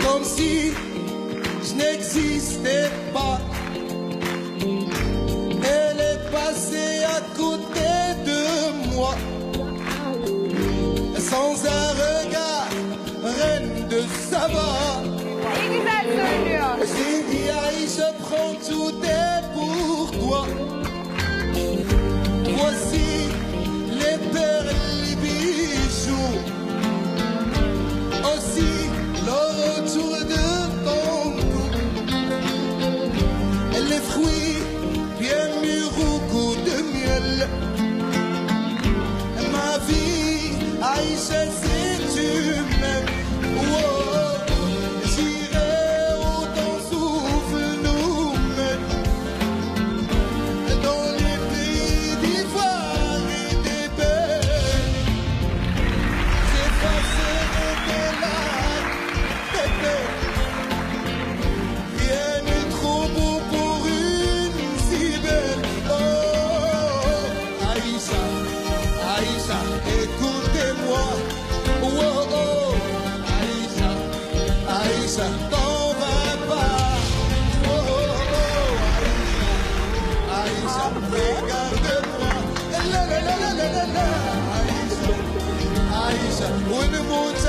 Comme si je n'existais pas. Elle est passée à côté de moi. Sans un regard, reine de Saba. Ne güzel söylüyor. J'ai dit Aïcha, prends tout est pour toi. Voici les perles, les bijoux. Aussi l'or autour de ton cou. Les fruits bien mûrs au goût de miel. Ma vie, Aïcha, si tu m'aimes, oh, j'irai où ton souffle nous mène. Dans les pays d'ivoire et d'ébène, j'effacerai tes larmes, bébé. Rien n'est trop beau pour une si belle. Oh, Aïcha, Aïcha, écoutez-moi. Oh, oh, oh, Aïcha, Aïcha, t'en vas pas. Oh, oh, oh, Aïcha, Aïcha, regarde-moi. La la la la la la la. Aïcha, Aïcha, ونموت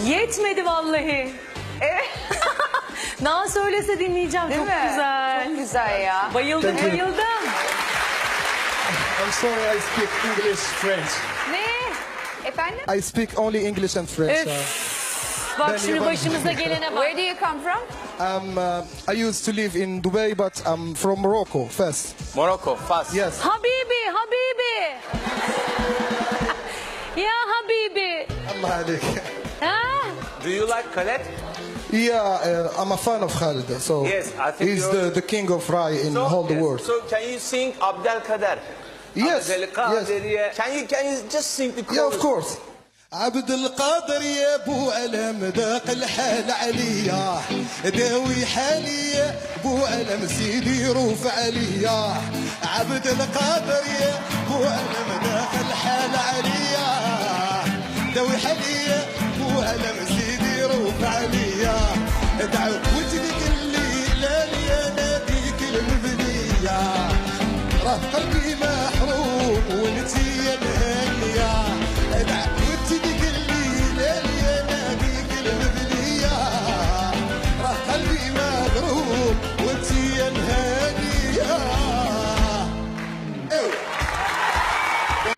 Yetmedi vallahi. Evet. Daha söylese dinleyeceğim. Değil Çok mi? güzel. Çok güzel ya. Bayıldım, Thank you. bayıldım. I'm sorry, I speak English, French. Ne? Efendim? I speak only English and French. Bak Ben şimdi yabancı. başımıza gelene bak. Where do you come from? I used to live in Dubai, but I'm from Morocco first. Morocco, Fas. Yes. Habibi, Habibi. Ya Habibi. Allah عليك. Ha? Do you like Khaled? Yeah, I'm a fan of Khaled. So Yes, I think he's you're- the king of Rai in all the yes. world. So can you sing Abdelkader? Yes, Abdelkader. Can you just sing the chorus? Yeah, of course. عبد القادر يا ابو علم ذاق الحال عليا داوي حالي ابو علم سيدي روف عليا عبد القادر يا ابو علم ذاق الحال عليا داوي حالي ابو علم سيدي روف عليا تعودت لك الليله يا نبيك المبنيه راه قلبي